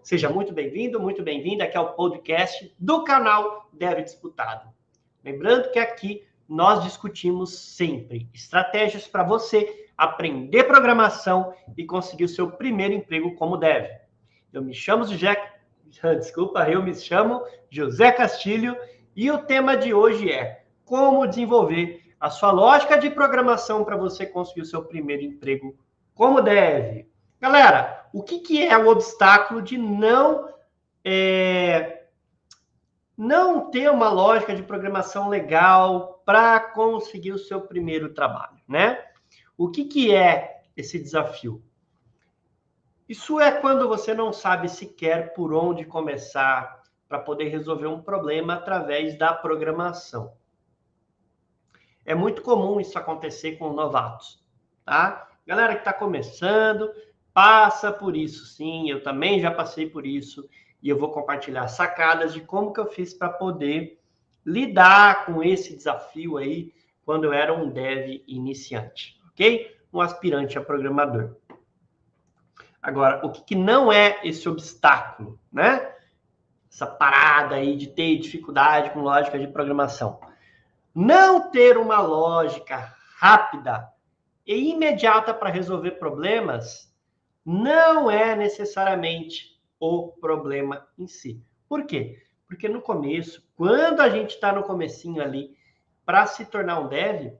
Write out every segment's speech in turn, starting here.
Seja muito bem-vindo, muito bem-vinda aqui ao podcast do canal Dev Disputado. Lembrando que aqui nós discutimos sempre estratégias para você aprender programação e conseguir o seu primeiro emprego como dev. Eu me chamo José Castilho e o tema de hoje é como desenvolver a sua lógica de programação para você conseguir o seu primeiro emprego como dev. Galera, o que é o obstáculo de não ter uma lógica de programação legal para conseguir o seu primeiro trabalho, né? O que é esse desafio? Isso é quando você não sabe sequer por onde começar para poder resolver um problema através da programação. É muito comum isso acontecer com novatos, tá? Galera que está começando, passa por isso, sim. Eu também já passei por isso e eu vou compartilhar sacadas de como que eu fiz para poder lidar com esse desafio aí quando eu era um dev iniciante, ok? Um aspirante a programador. Agora, o que não é esse obstáculo, né? Essa parada aí de ter dificuldade com lógica de programação. Não ter uma lógica rápida e imediata para resolver problemas não é necessariamente o problema em si. Por quê? Porque no começo, quando a gente está no comecinho ali, para se tornar um dev,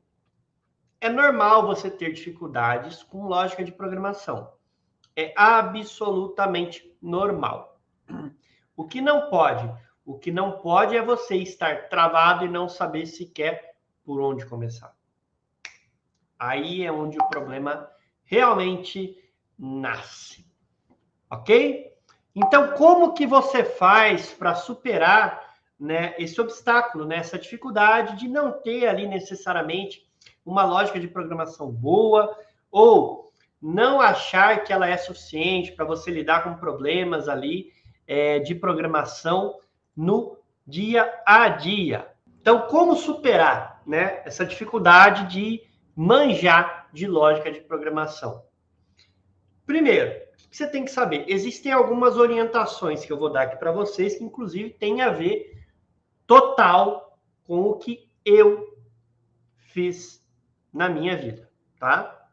é normal você ter dificuldades com lógica de programação. É absolutamente normal. O que não pode? O que não pode é você estar travado e não saber sequer por onde começar. Aí é onde o problema realmente nasce. Ok? Então, como que você faz para superar, né, esse obstáculo, né, essa dificuldade de não ter ali necessariamente uma lógica de programação boa ou não achar que ela é suficiente para você lidar com problemas ali de programação no dia a dia? Então, como superar, né, essa dificuldade de manjar de lógica de programação? Primeiro, o que você tem que saber? Existem algumas orientações que eu vou dar aqui para vocês, que inclusive tem a ver total com o que eu fiz na minha vida, tá?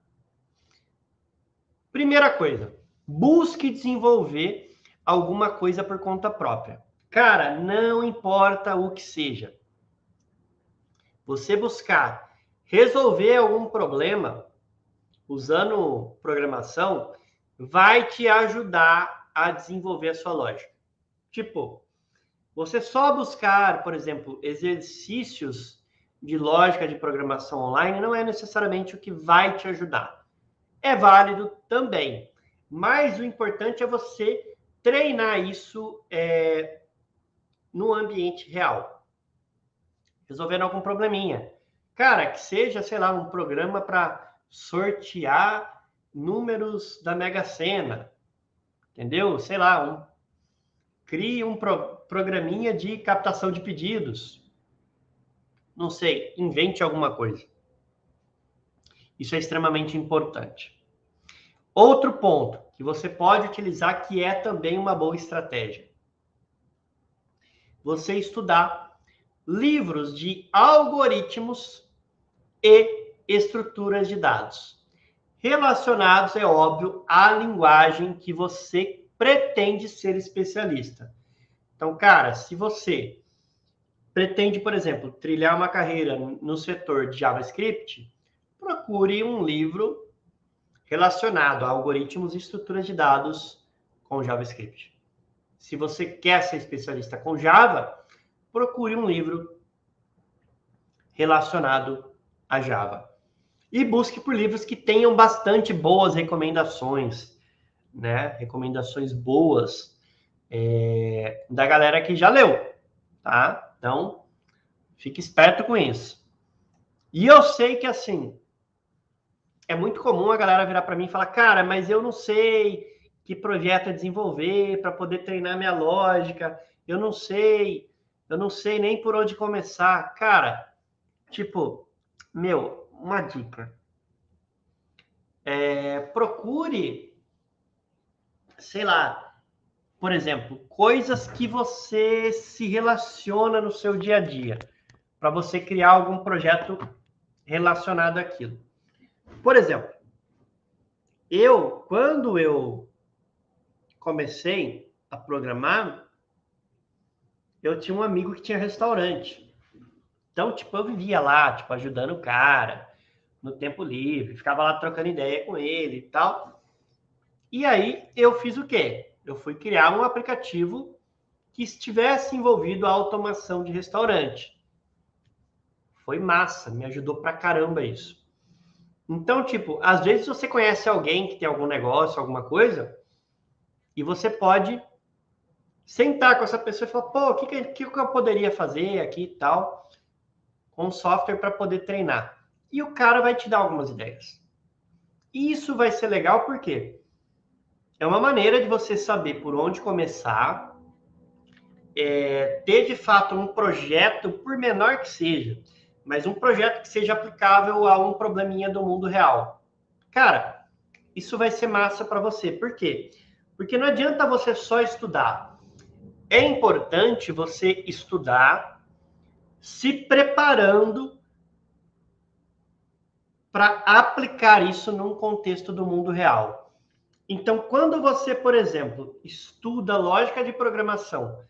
Primeira coisa, busque desenvolver alguma coisa por conta própria. Cara, não importa o que seja. Você buscar resolver algum problema usando programação vai te ajudar a desenvolver a sua lógica. Tipo, você só buscar, por exemplo, exercícios de lógica de programação online não é necessariamente o que vai te ajudar. É válido também, mas o importante é você treinar isso no ambiente real, resolvendo algum probleminha. Cara, que seja, sei lá, um programa para sortear números da Mega Sena, entendeu? Sei lá, crie um programinha de captação de pedidos. Não sei, invente alguma coisa. Isso é extremamente importante. Outro ponto que você pode utilizar, que é também uma boa estratégia. Você estudar livros de algoritmos e estruturas de dados. Relacionados, é óbvio, à linguagem que você pretende ser especialista. Então, cara, se você pretende, por exemplo, trilhar uma carreira no setor de JavaScript, procure um livro relacionado a algoritmos e estruturas de dados com JavaScript. Se você quer ser especialista com Java, procure um livro relacionado a Java. E busque por livros que tenham bastante boas recomendações, né? Recomendações boas da galera que já leu, tá? Então, fique esperto com isso. E eu sei que, assim, é muito comum a galera virar para mim e falar, cara, mas eu não sei que projeto desenvolver para poder treinar minha lógica, eu não sei nem por onde começar. Cara, tipo, uma dica. Procure, sei lá, por exemplo, coisas que você se relaciona no seu dia a dia, para você criar algum projeto relacionado àquilo. Por exemplo, quando eu comecei a programar, eu tinha um amigo que tinha restaurante. Então, tipo, eu vivia lá, tipo, ajudando o cara no tempo livre, ficava lá trocando ideia com ele e tal. E aí eu fiz o quê? Eu fui criar um aplicativo que estivesse envolvido a automação de restaurante. Foi massa, me ajudou pra caramba isso. Então, tipo, às vezes você conhece alguém que tem algum negócio, alguma coisa, e você pode sentar com essa pessoa e falar, pô, o que eu poderia fazer aqui e tal, com software para poder treinar. E o cara vai te dar algumas ideias. E isso vai ser legal porque é uma maneira de você saber por onde começar, ter de fato um projeto, por menor que seja, mas um projeto que seja aplicável a um probleminha do mundo real. Cara, isso vai ser massa para você. Por quê? Porque não adianta você só estudar. É importante você estudar se preparando para aplicar isso num contexto do mundo real. Então, quando você, por exemplo, estuda lógica de programação,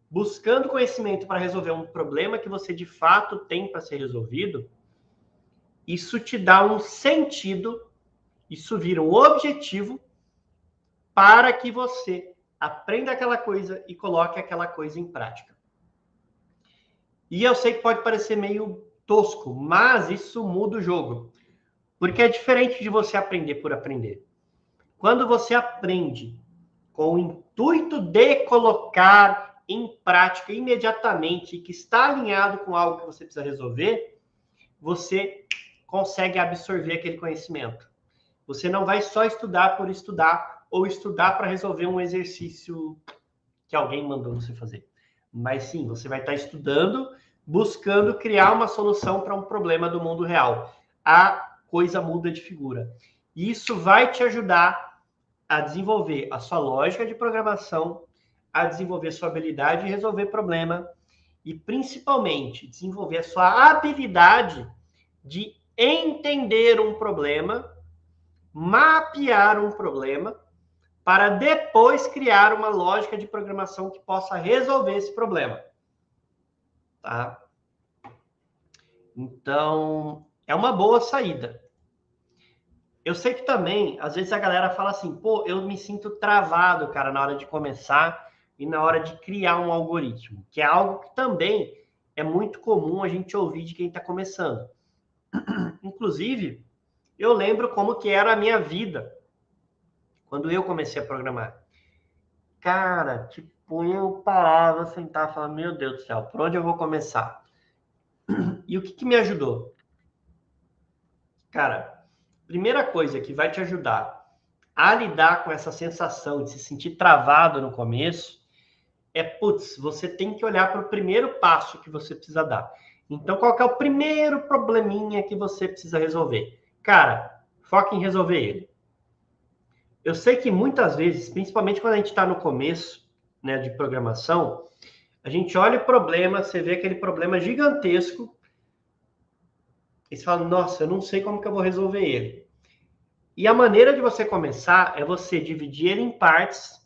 buscando conhecimento para resolver um problema que você de fato tem para ser resolvido, isso te dá um sentido, isso vira um objetivo para que você aprenda aquela coisa e coloque aquela coisa em prática. E eu sei que pode parecer meio tosco, mas isso muda o jogo. Porque é diferente de você aprender por aprender. Quando você aprende com o intuito de colocar em prática imediatamente, que está alinhado com algo que você precisa resolver, você consegue absorver aquele conhecimento. Você não vai só estudar por estudar ou estudar para resolver um exercício que alguém mandou você fazer. Mas sim, você vai estar estudando, buscando criar uma solução para um problema do mundo real. A coisa muda de figura. E isso vai te ajudar a desenvolver a sua lógica de programação, a desenvolver sua habilidade de resolver problema e, principalmente, desenvolver a sua habilidade de entender um problema, mapear um problema, para depois criar uma lógica de programação que possa resolver esse problema. Tá? Então, é uma boa saída. Eu sei que também, às vezes a galera fala assim, pô, eu me sinto travado, cara, na hora de começar e na hora de criar um algoritmo, que é algo que também é muito comum a gente ouvir de quem está começando. Inclusive, eu lembro como que era a minha vida quando eu comecei a programar. Cara, tipo, eu parava, sentava e falava, meu Deus do céu, por onde eu vou começar? E o que me ajudou? Cara, primeira coisa que vai te ajudar a lidar com essa sensação de se sentir travado no começo é, putz, você tem que olhar para o primeiro passo que você precisa dar. Então, qual que é o primeiro probleminha que você precisa resolver? Cara, foca em resolver ele. Eu sei que muitas vezes, principalmente quando a gente está no começo, né, de programação, a gente olha o problema, você vê aquele problema gigantesco, e você fala, nossa, eu não sei como que eu vou resolver ele. E a maneira de você começar é você dividir ele em partes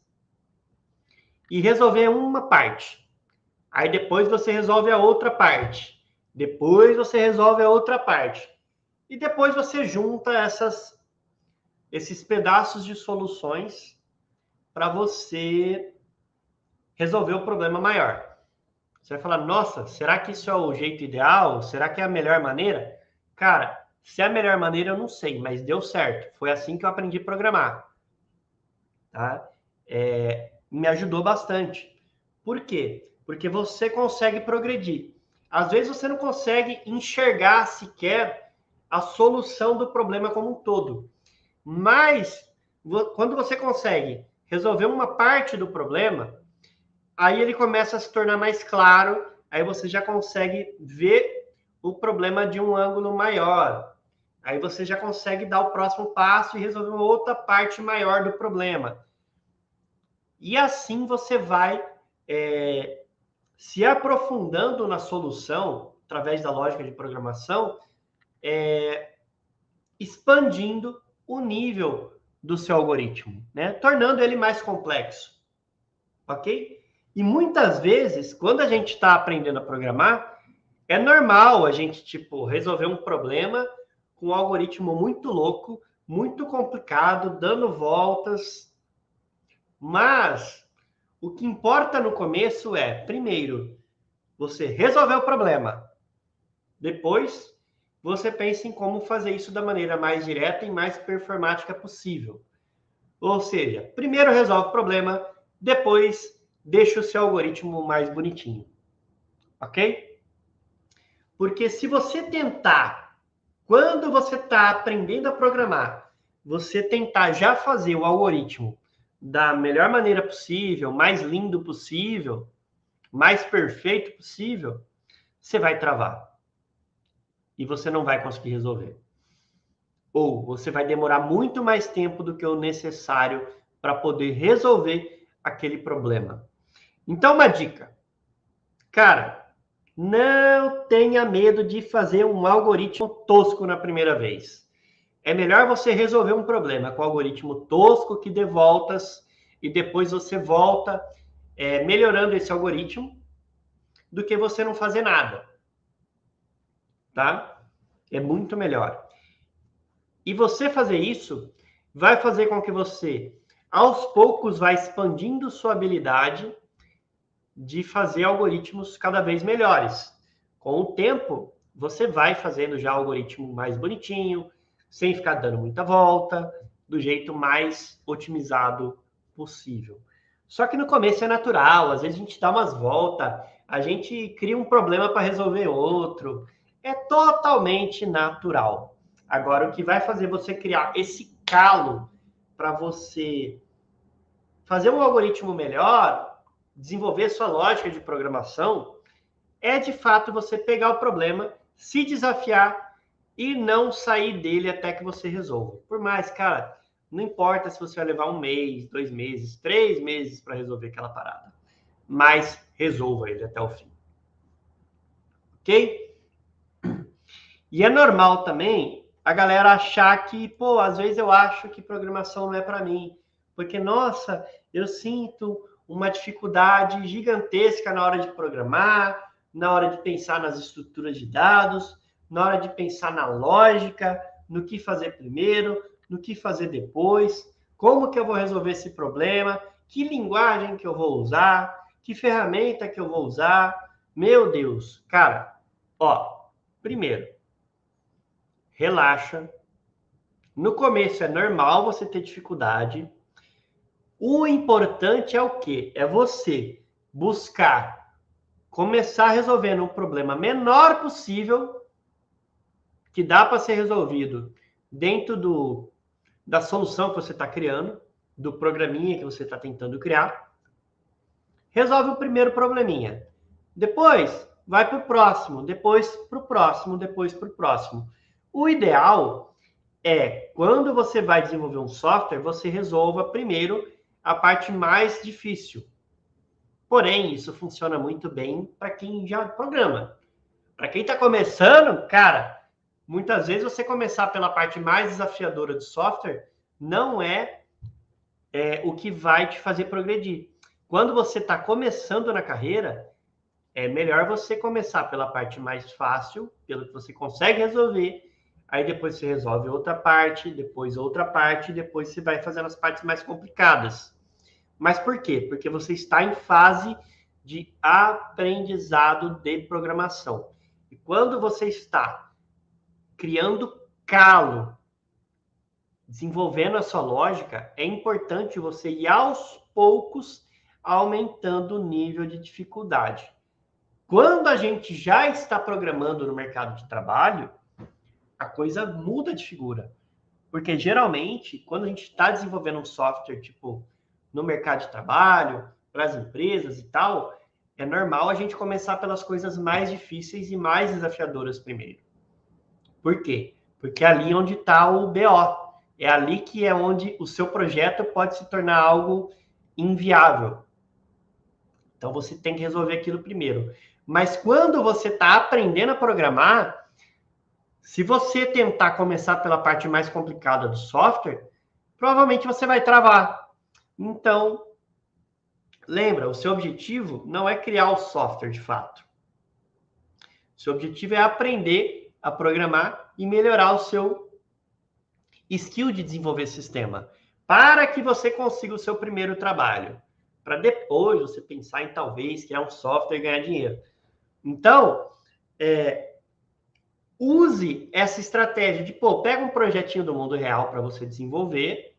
e resolver uma parte. Aí depois você resolve a outra parte. Depois você resolve a outra parte. E depois você junta esses pedaços de soluções para você resolver o problema maior. Você vai falar, nossa, será que isso é o jeito ideal? Será que é a melhor maneira? Cara, se é a melhor maneira, eu não sei, mas deu certo. Foi assim que eu aprendi a programar. Tá? Me ajudou bastante. Por quê? Porque você consegue progredir. Às vezes você não consegue enxergar sequer a solução do problema como um todo. Mas, quando você consegue resolver uma parte do problema, aí ele começa a se tornar mais claro, aí você já consegue ver o problema de um ângulo maior. Aí você já consegue dar o próximo passo e resolver uma outra parte maior do problema. E assim você vai se aprofundando na solução, através da lógica de programação, expandindo o nível do seu algoritmo, né? Tornando ele mais complexo, ok? E muitas vezes, quando a gente está aprendendo a programar, é normal a gente, tipo, resolver um problema com um algoritmo muito louco, muito complicado, dando voltas. Mas o que importa no começo é, primeiro, você resolver o problema. Depois, você pensa em como fazer isso da maneira mais direta e mais performática possível. Ou seja, primeiro resolve o problema, depois deixa o seu algoritmo mais bonitinho. Ok? Porque se você tentar, quando você está aprendendo a programar, você tentar já fazer o algoritmo da melhor maneira possível, mais lindo possível, mais perfeito possível, você vai travar. E você não vai conseguir resolver. Ou você vai demorar muito mais tempo do que o necessário para poder resolver aquele problema. Então, uma dica. Cara, não tenha medo de fazer um algoritmo tosco na primeira vez. É melhor você resolver um problema com algoritmo tosco que dê voltas e depois você volta melhorando esse algoritmo do que você não fazer nada. Tá? É muito melhor. E você fazer isso vai fazer com que você, aos poucos, vai expandindo sua habilidade de fazer algoritmos cada vez melhores. Com o tempo, você vai fazendo já o algoritmo mais bonitinho, sem ficar dando muita volta, do jeito mais otimizado possível. Só que no começo é natural, às vezes a gente dá umas voltas, a gente cria um problema para resolver outro. É totalmente natural. Agora, o que vai fazer você criar esse calo para você fazer um algoritmo melhor, desenvolver sua lógica de programação, é de fato você pegar o problema, se desafiar e não sair dele até que você resolva. Por mais, cara, não importa se você vai levar 1 mês, 2 meses, 3 meses para resolver aquela parada, mas resolva ele até o fim. Ok? E é normal também a galera achar que, pô, às vezes eu acho que programação não é para mim, porque, nossa, eu sinto uma dificuldade gigantesca na hora de programar, na hora de pensar nas estruturas de dados, na hora de pensar na lógica, no que fazer primeiro, no que fazer depois, como que eu vou resolver esse problema, que linguagem que eu vou usar, que ferramenta que eu vou usar. Meu Deus, cara, ó, primeiro, relaxa. No começo é normal você ter dificuldade. O importante é o quê? É você buscar começar resolvendo um problema menor possível, que dá para ser resolvido dentro da solução que você está criando, do programinha que você está tentando criar. Resolve o primeiro probleminha. Depois, vai para o próximo, depois para o próximo, depois para o próximo. O ideal é, quando você vai desenvolver um software, você resolva primeiro a parte mais difícil. Porém, isso funciona muito bem para quem já programa. Para quem está começando, cara, muitas vezes você começar pela parte mais desafiadora do software não é o que vai te fazer progredir. Quando você está começando na carreira, é melhor você começar pela parte mais fácil, pelo que você consegue resolver, aí depois você resolve outra parte, depois outra parte, depois você vai fazendo as partes mais complicadas. Mas por quê? Porque você está em fase de aprendizado de programação. E quando você está criando calo, desenvolvendo a sua lógica, é importante você ir aos poucos aumentando o nível de dificuldade. Quando a gente já está programando no mercado de trabalho, a coisa muda de figura. Porque geralmente, quando a gente está desenvolvendo um software, tipo, no mercado de trabalho, para as empresas e tal, é normal a gente começar pelas coisas mais difíceis e mais desafiadoras primeiro. Por quê? Porque é ali onde está o BO. É ali que é onde o seu projeto pode se tornar algo inviável. Então, você tem que resolver aquilo primeiro. Mas quando você está aprendendo a programar, se você tentar começar pela parte mais complicada do software, provavelmente você vai travar. Então, lembra, o seu objetivo não é criar o software de fato. O seu objetivo é aprender a programar e melhorar o seu skill de desenvolver sistema, para que você consiga o seu primeiro trabalho, para depois você pensar em talvez criar um software e ganhar dinheiro. Então, use essa estratégia de, pega um projetinho do mundo real para você desenvolver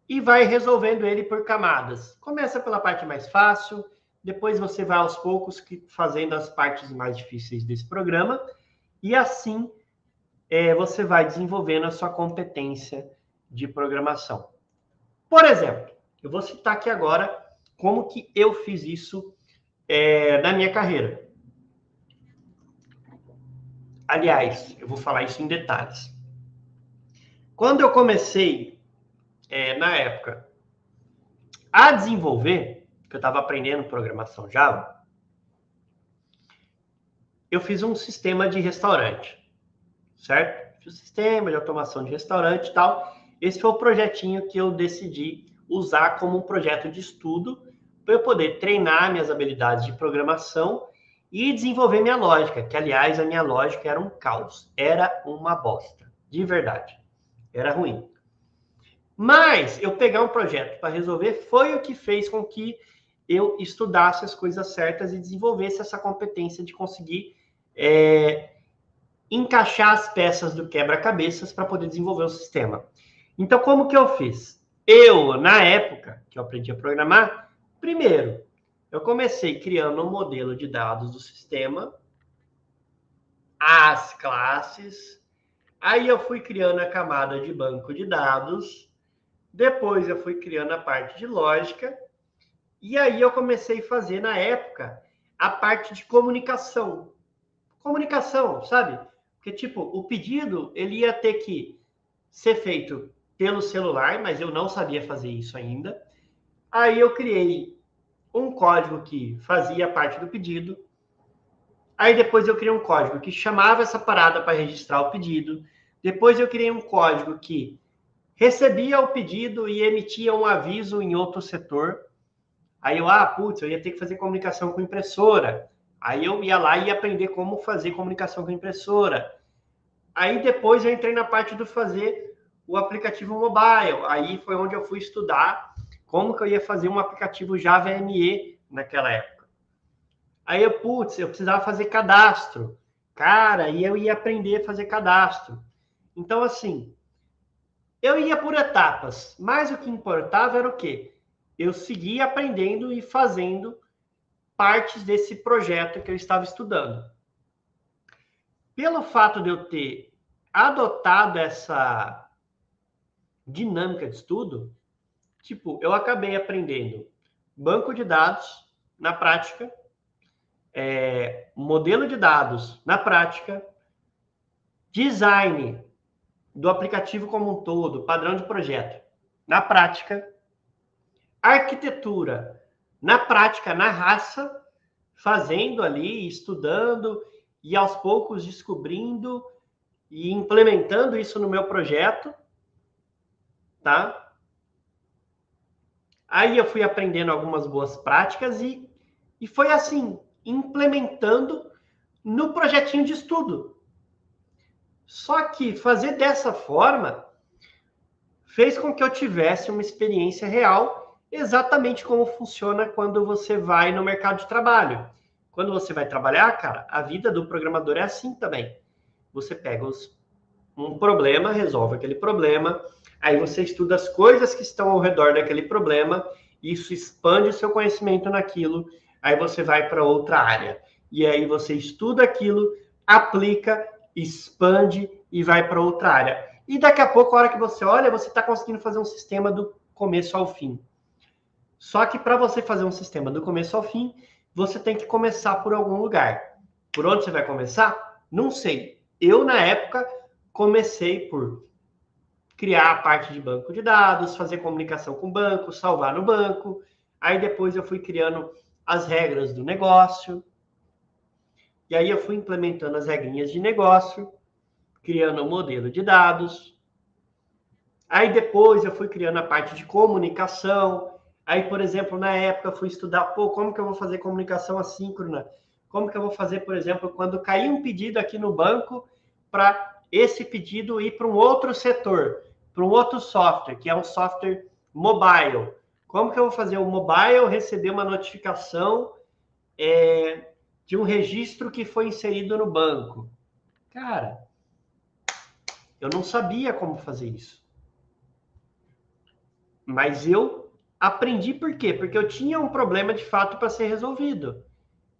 e vai resolvendo ele por camadas. Começa pela parte mais fácil, depois você vai aos poucos fazendo as partes mais difíceis desse programa, e assim você vai desenvolvendo a sua competência de programação. Por exemplo, eu vou citar aqui agora como que eu fiz isso na minha carreira. Aliás, eu vou falar isso em detalhes. Quando eu comecei, na época, a desenvolver, que eu estava aprendendo programação Java, eu fiz um sistema de restaurante, certo? Fiz um sistema de automação de restaurante e tal. Esse foi o projetinho que eu decidi usar como um projeto de estudo para eu poder treinar minhas habilidades de programação e desenvolver minha lógica, que, aliás, a minha lógica era um caos. Era uma bosta, de verdade. Era ruim. Mas eu pegar um projeto para resolver foi o que fez com que eu estudasse as coisas certas e desenvolvesse essa competência de conseguir encaixar as peças do quebra-cabeças para poder desenvolver o sistema. Então, como que eu fiz? Eu, na época que eu aprendi a programar, primeiro, eu comecei criando um modelo de dados do sistema, as classes, aí eu fui criando a camada de banco de dados, depois eu fui criando a parte de lógica, e aí eu comecei a fazer, na época, a parte de comunicação. Comunicação, sabe? Porque, tipo, o pedido, ele ia ter que ser feito pelo celular, mas eu não sabia fazer isso ainda. Aí eu criei um código que fazia parte do pedido. Aí depois eu criei um código que chamava essa parada para registrar o pedido. Depois eu criei um código que recebia o pedido e emitia um aviso em outro setor. Aí eu ia ter que fazer comunicação com impressora. Aí eu ia lá e ia aprender como fazer comunicação com impressora. Aí depois eu entrei na parte do fazer o aplicativo mobile. Aí foi onde eu fui estudar como que eu ia fazer um aplicativo Java ME naquela época. Aí eu precisava fazer cadastro. Cara, e eu ia aprender a fazer cadastro. Então, assim, eu ia por etapas, mas o que importava era o quê? Eu seguia aprendendo e fazendo partes desse projeto que eu estava estudando. Pelo fato de eu ter adotado essa dinâmica de estudo, tipo, eu acabei aprendendo banco de dados na prática, modelo de dados na prática, design do aplicativo como um todo, padrão de projeto na prática, arquitetura na prática, na raça, fazendo ali, estudando e aos poucos descobrindo e implementando isso no meu projeto, tá? Aí eu fui aprendendo algumas boas práticas e foi assim, implementando no projetinho de estudo. Só que fazer dessa forma fez com que eu tivesse uma experiência real, exatamente como funciona quando você vai no mercado de trabalho. Quando você vai trabalhar, cara, a vida do programador é assim também. Você pega um problema, resolve aquele problema, aí você estuda as coisas que estão ao redor daquele problema, isso expande o seu conhecimento naquilo, aí você vai para outra área. E aí você estuda aquilo, aplica, expande e vai para outra área. E daqui a pouco, a hora que você olha, você está conseguindo fazer um sistema do começo ao fim. Só que para você fazer um sistema do começo ao fim, você tem que começar por algum lugar. Por onde você vai começar? Não sei. Eu, na época, comecei por criar a parte de banco de dados, fazer comunicação com o banco, salvar no banco. Aí depois eu fui criando as regras do negócio. E aí eu fui implementando as regrinhas de negócio, criando um modelo de dados. Aí depois eu fui criando a parte de comunicação. Aí, por exemplo, na época eu fui estudar, como que eu vou fazer comunicação assíncrona? Como que eu vou fazer, por exemplo, quando cair um pedido aqui no banco para esse pedido ir para um outro setor, para um outro software, que é um software mobile. Como que eu vou fazer o mobile receber uma notificação de um registro que foi inserido no banco? Cara, eu não sabia como fazer isso. Mas eu aprendi por quê? Porque eu tinha um problema de fato para ser resolvido.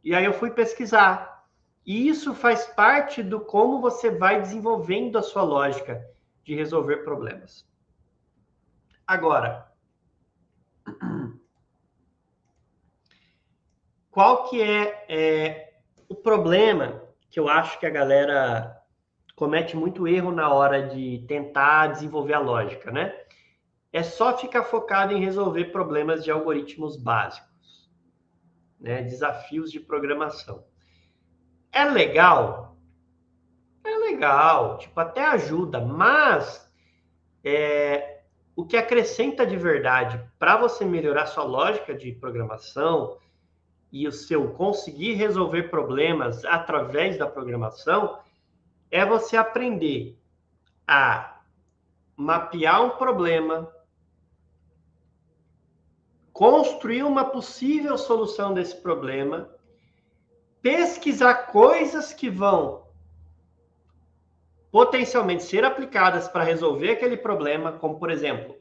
E aí eu fui pesquisar. E isso faz parte do como você vai desenvolvendo a sua lógica de resolver problemas. Agora, qual que é o problema que eu acho que a galera comete muito erro na hora de tentar desenvolver a lógica, né? É só ficar focado em resolver problemas de algoritmos básicos, né? Desafios de programação. É legal? É legal, tipo, até ajuda, mas o que acrescenta de verdade para você melhorar sua lógica de programação e o seu conseguir resolver problemas através da programação é você aprender a mapear um problema, construir uma possível solução desse problema, pesquisar coisas que vão potencialmente ser aplicadas para resolver aquele problema, como, por exemplo,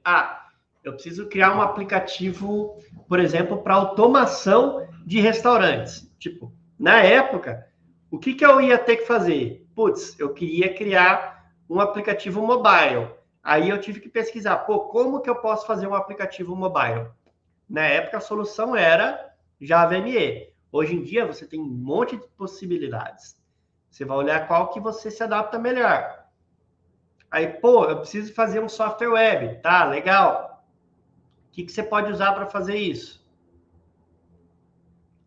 eu preciso criar um aplicativo, por exemplo, para automação de restaurantes. Tipo, na época, o que eu ia ter que fazer? Putz, eu queria criar um aplicativo mobile. Aí eu tive que pesquisar, como que eu posso fazer um aplicativo mobile? Na época, a solução era Java ME. Hoje em dia, você tem um monte de possibilidades. Você vai olhar qual que você se adapta melhor. Aí, eu preciso fazer um software web. Tá, legal. O que você pode usar para fazer isso?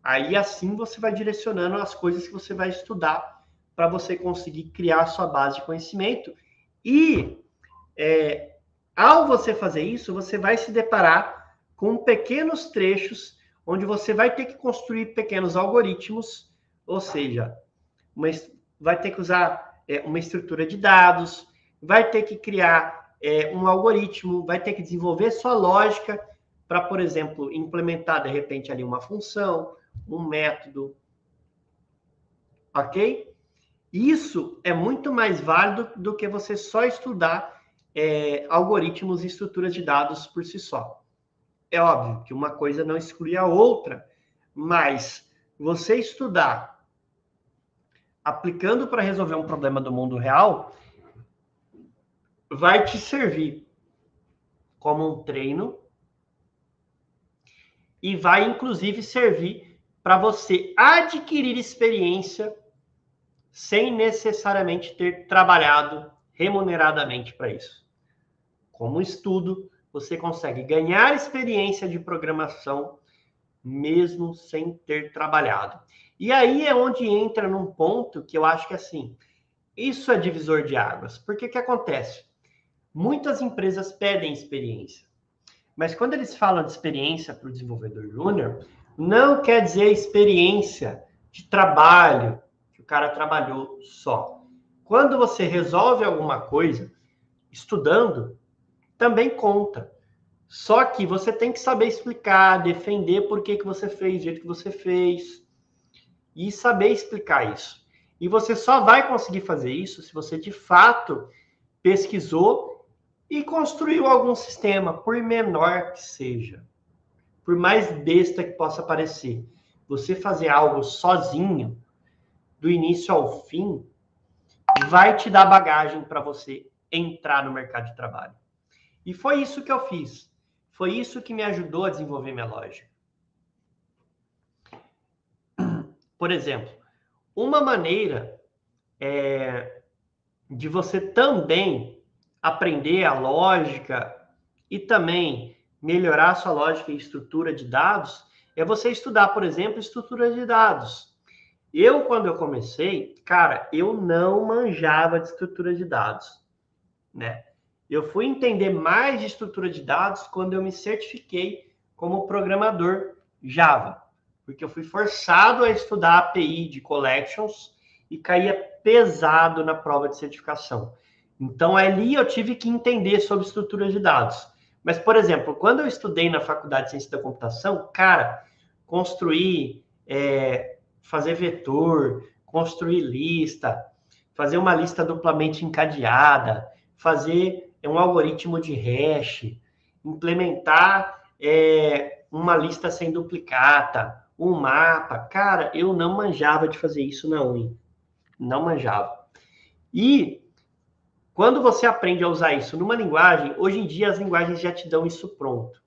Aí, assim, você vai direcionando as coisas que você vai estudar para você conseguir criar a sua base de conhecimento. E, ao você fazer isso, você vai se deparar com pequenos trechos onde você vai ter que construir pequenos algoritmos, ou seja, vai ter que usar uma estrutura de dados, vai ter que criar um algoritmo, vai ter que desenvolver sua lógica para, por exemplo, implementar, de repente, ali uma função, um método, ok? Isso é muito mais válido do que você só estudar algoritmos e estruturas de dados por si só. É óbvio que uma coisa não exclui a outra, mas você estudar aplicando para resolver um problema do mundo real vai te servir como um treino e vai, inclusive, servir para você adquirir experiência sem necessariamente ter trabalhado remuneradamente para isso. Como estudo, você consegue ganhar experiência de programação mesmo sem ter trabalhado. E aí é onde entra num ponto que eu acho que, assim, isso é divisor de águas. Porque o que acontece? Muitas empresas pedem experiência. Mas quando eles falam de experiência para o desenvolvedor júnior, não quer dizer experiência de trabalho, que o cara trabalhou só. Quando você resolve alguma coisa, estudando, também conta. Só que você tem que saber explicar, defender por que você fez do jeito que você fez. E saber explicar isso. E você só vai conseguir fazer isso se você, de fato, pesquisou e construiu algum sistema, por menor que seja. Por mais besta que possa parecer. Você fazer algo sozinho, do início ao fim, vai te dar bagagem para você entrar no mercado de trabalho. E foi isso que eu fiz. Foi isso que me ajudou a desenvolver minha lógica. Por exemplo, uma maneira de você também aprender a lógica e também melhorar sua lógica e estrutura de dados é você estudar, por exemplo, estrutura de dados. Eu, quando eu comecei, cara, eu não manjava de estrutura de dados, né? Eu fui entender mais de estrutura de dados quando eu me certifiquei como programador Java, porque eu fui forçado a estudar API de collections e caía pesado na prova de certificação. Então, ali eu tive que entender sobre estrutura de dados. Mas, por exemplo, quando eu estudei na Faculdade de Ciência da Computação, cara, construir, fazer vetor, construir lista, fazer uma lista duplamente encadeada, fazer um algoritmo de hash, implementar uma lista sem duplicata, um mapa. Cara, eu não manjava de fazer isso na Uni. Não manjava. E quando você aprende a usar isso numa linguagem, hoje em dia as linguagens já te dão isso pronto.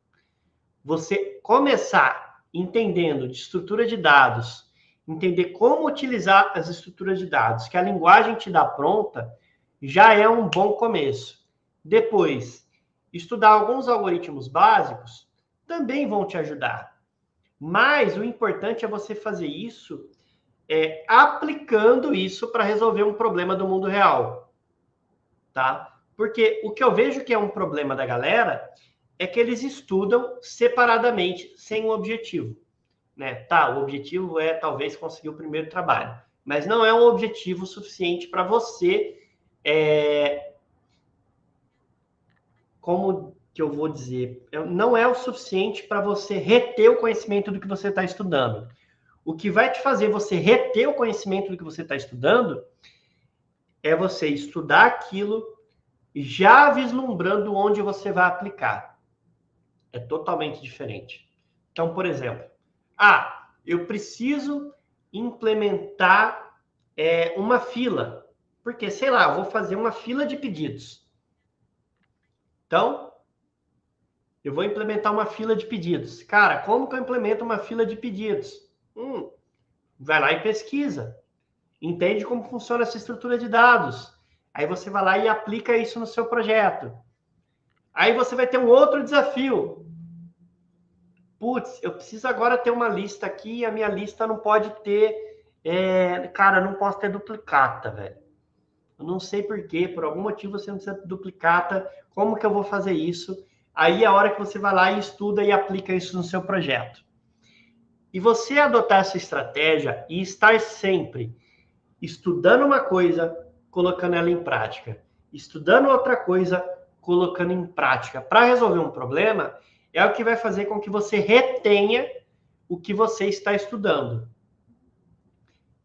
Você começar entendendo de estrutura de dados, entender como utilizar as estruturas de dados que a linguagem te dá pronta, já é um bom começo. Depois, estudar alguns algoritmos básicos também vão te ajudar. Mas o importante é você fazer isso aplicando isso para resolver um problema do mundo real, tá? Porque o que eu vejo que é um problema da galera é que eles estudam separadamente, sem um objetivo, né? Tá, o objetivo é talvez conseguir o primeiro trabalho, mas não é um objetivo suficiente para você, como que eu vou dizer, não é o suficiente para você reter o conhecimento do que você está estudando. O que vai te fazer você reter o conhecimento do que você está estudando é você estudar aquilo já vislumbrando onde você vai aplicar. É totalmente diferente. Então, por exemplo, eu preciso implementar uma fila, porque, sei lá, eu vou fazer uma fila de pedidos. Então, eu vou implementar uma fila de pedidos. Cara, como que eu implemento uma fila de pedidos? Vai lá e pesquisa. Entende como funciona essa estrutura de dados. Aí você vai lá e aplica isso no seu projeto. Aí você vai ter um outro desafio. Putz, eu preciso agora ter uma lista aqui e a minha lista não pode ter... cara, não posso ter duplicata, velho. Eu não sei por quê, por algum motivo você não precisa ter duplicata. Como que eu vou fazer isso? Aí é a hora que você vai lá e estuda e aplica isso no seu projeto. E você adotar essa estratégia e estar sempre estudando uma coisa, colocando ela em prática. Estudando outra coisa, colocando em prática. Para resolver um problema, é o que vai fazer com que você retenha o que você está estudando.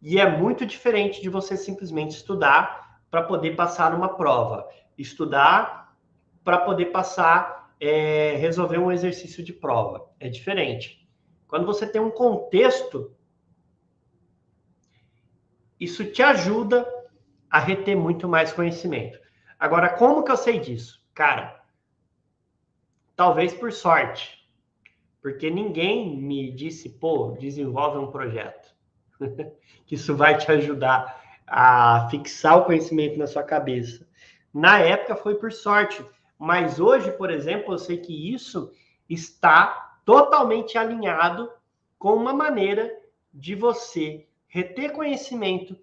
E é muito diferente de você simplesmente estudar para poder passar uma prova. Estudar para poder passar, resolver um exercício de prova. É diferente. Quando você tem um contexto, isso te ajuda a reter muito mais conhecimento. Agora, como que eu sei disso? Cara, talvez por sorte. Porque ninguém me disse, pô, desenvolve um projeto. Que isso vai te ajudar a fixar o conhecimento na sua cabeça. Na época foi por sorte. Mas hoje, por exemplo, eu sei que isso está totalmente alinhado com uma maneira de você reter conhecimento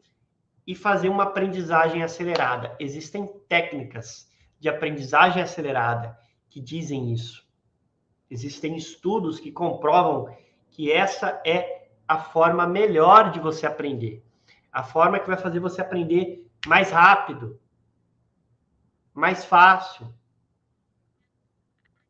e fazer uma aprendizagem acelerada. Existem técnicas de aprendizagem acelerada que dizem isso. Existem estudos que comprovam que essa é a forma melhor de você aprender. A forma que vai fazer você aprender mais rápido, mais fácil.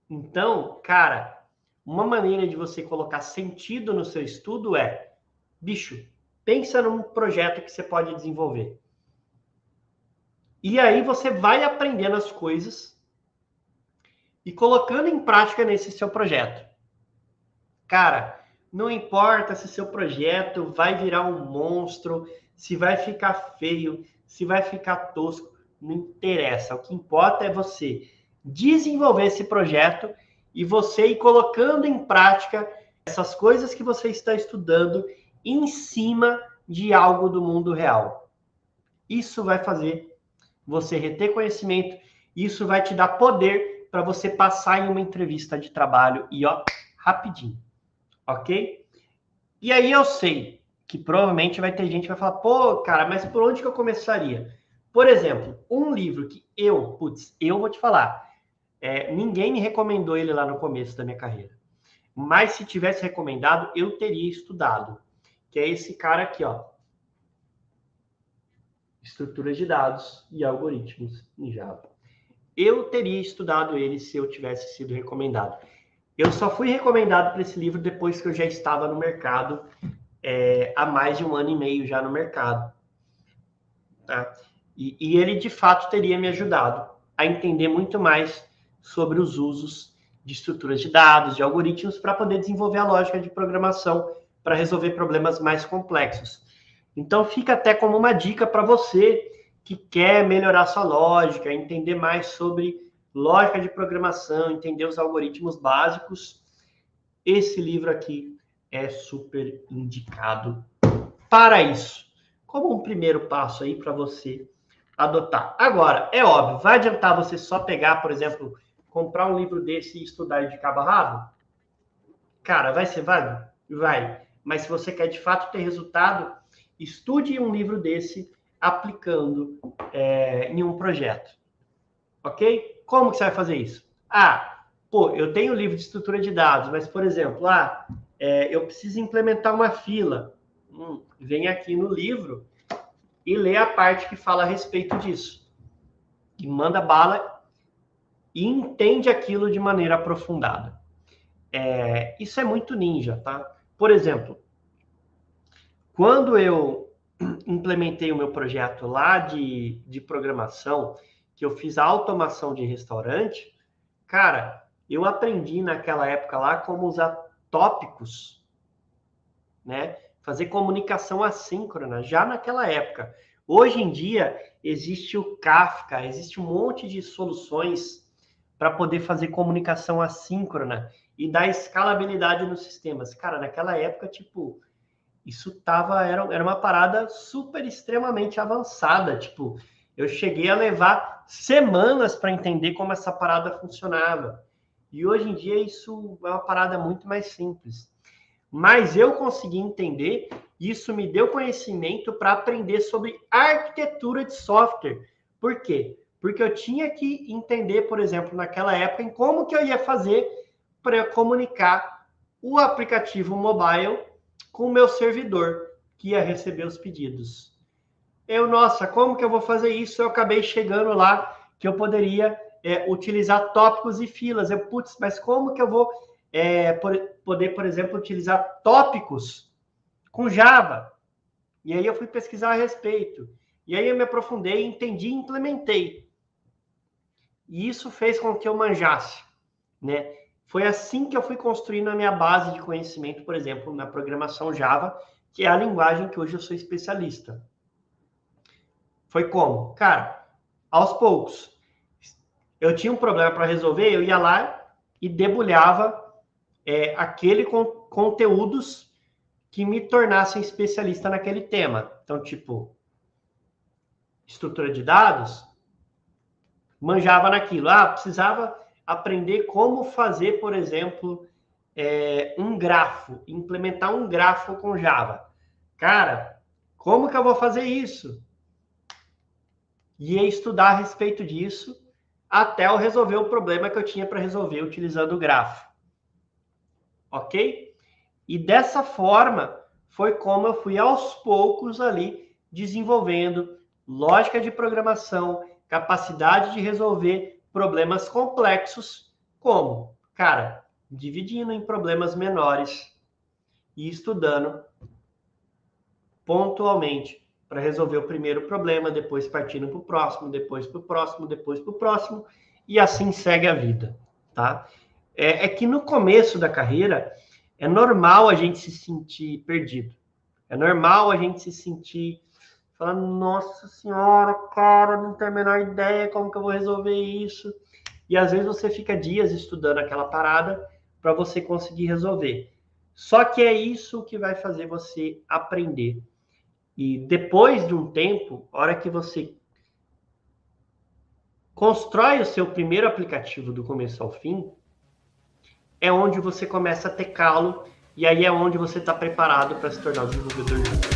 Então, cara, uma maneira de você colocar sentido no seu estudo é, bicho, pensa num projeto que você pode desenvolver. E aí você vai aprendendo as coisas e colocando em prática nesse seu projeto. Cara, não importa se seu projeto vai virar um monstro, se vai ficar feio, se vai ficar tosco, não interessa. O que importa é você desenvolver esse projeto e você ir colocando em prática essas coisas que você está estudando em cima de algo do mundo real. Isso vai fazer você reter conhecimento Isso vai te dar poder para você passar em uma entrevista de trabalho e, ó, rapidinho, ok? E aí eu sei que provavelmente vai ter gente que vai falar, pô, cara, mas por onde que eu começaria? Por exemplo, um livro que eu vou te falar, ninguém me recomendou ele lá no começo da minha carreira. Mas se tivesse recomendado, eu teria estudado. Que é esse cara aqui, ó. Estruturas de dados e algoritmos em Java. Eu teria estudado ele se eu tivesse sido recomendado. Eu só fui recomendado para esse livro depois que eu já estava no mercado, há mais de 1 ano e meio já no mercado. Tá? E ele, de fato, teria me ajudado a entender muito mais sobre os usos de estruturas de dados, de algoritmos, para poder desenvolver a lógica de programação para resolver problemas mais complexos. Então, fica até como uma dica para você que quer melhorar sua lógica, entender mais sobre lógica de programação, entender os algoritmos básicos. Esse livro aqui é super indicado para isso, como um primeiro passo aí para você adotar. Agora, é óbvio, vai adiantar você só pegar, por exemplo, comprar um livro desse e estudar de cabo a rabo? Cara, vai ser válido? Vai. Mas se você quer de fato ter resultado, estude um livro desse aplicando em um projeto. Ok? Como que você vai fazer isso? Eu tenho um livro de estrutura de dados, mas, por exemplo, eu preciso implementar uma fila. Vem aqui no livro e lê a parte que fala a respeito disso. E manda bala e entende aquilo de maneira aprofundada. Isso é muito ninja, tá? Por exemplo, quando eu implementei o meu projeto lá de programação, que eu fiz a automação de restaurante, cara, eu aprendi naquela época lá como usar tópicos, né? Fazer comunicação assíncrona, já naquela época. Hoje em dia, existe o Kafka, existe um monte de soluções para poder fazer comunicação assíncrona e dar escalabilidade nos sistemas. Cara, naquela época, tipo, isso era uma parada super extremamente avançada. Tipo, eu cheguei a levar semanas para entender como essa parada funcionava. E hoje em dia isso é uma parada muito mais simples. Mas eu consegui entender, isso me deu conhecimento para aprender sobre arquitetura de software. Por quê? Porque eu tinha que entender, por exemplo, naquela época, em como que eu ia fazer para comunicar o aplicativo mobile com o meu servidor, que ia receber os pedidos. Nossa, como que eu vou fazer isso? Eu acabei chegando lá que eu poderia utilizar tópicos e filas. Mas como que eu vou poder, por exemplo, utilizar tópicos com Java? E aí eu fui pesquisar a respeito. E aí eu me aprofundei, entendi e implementei. E isso fez com que eu manjasse, né? Foi assim que eu fui construindo a minha base de conhecimento, por exemplo, na programação Java, que é a linguagem que hoje eu sou especialista. Foi como? Cara, aos poucos. Eu tinha um problema para resolver, eu ia lá e debulhava aquele conteúdos que me tornassem especialista naquele tema. Então, tipo, estrutura de dados, manjava naquilo. Precisava aprender como fazer, por exemplo, um grafo, implementar um grafo com Java. Cara, como que eu vou fazer isso? E ia estudar a respeito disso até eu resolver o problema que eu tinha para resolver utilizando o grafo. Ok? E dessa forma foi como eu fui aos poucos ali desenvolvendo lógica de programação, capacidade de resolver problemas complexos, como, cara, dividindo em problemas menores e estudando pontualmente para resolver o primeiro problema, depois partindo para o próximo, depois para o próximo, depois para o próximo, e assim segue a vida, tá? Que no começo da carreira é normal a gente se sentir perdido. É normal a gente se sentir falando, nossa senhora, cara, não tenho a menor ideia como que eu vou resolver isso. E às vezes você fica dias estudando aquela parada para você conseguir resolver. Só que é isso que vai fazer você aprender. E depois de um tempo, a hora que você constrói o seu primeiro aplicativo do começo ao fim, é onde você começa a ter calo, e aí é onde você está preparado para se tornar um desenvolvedor.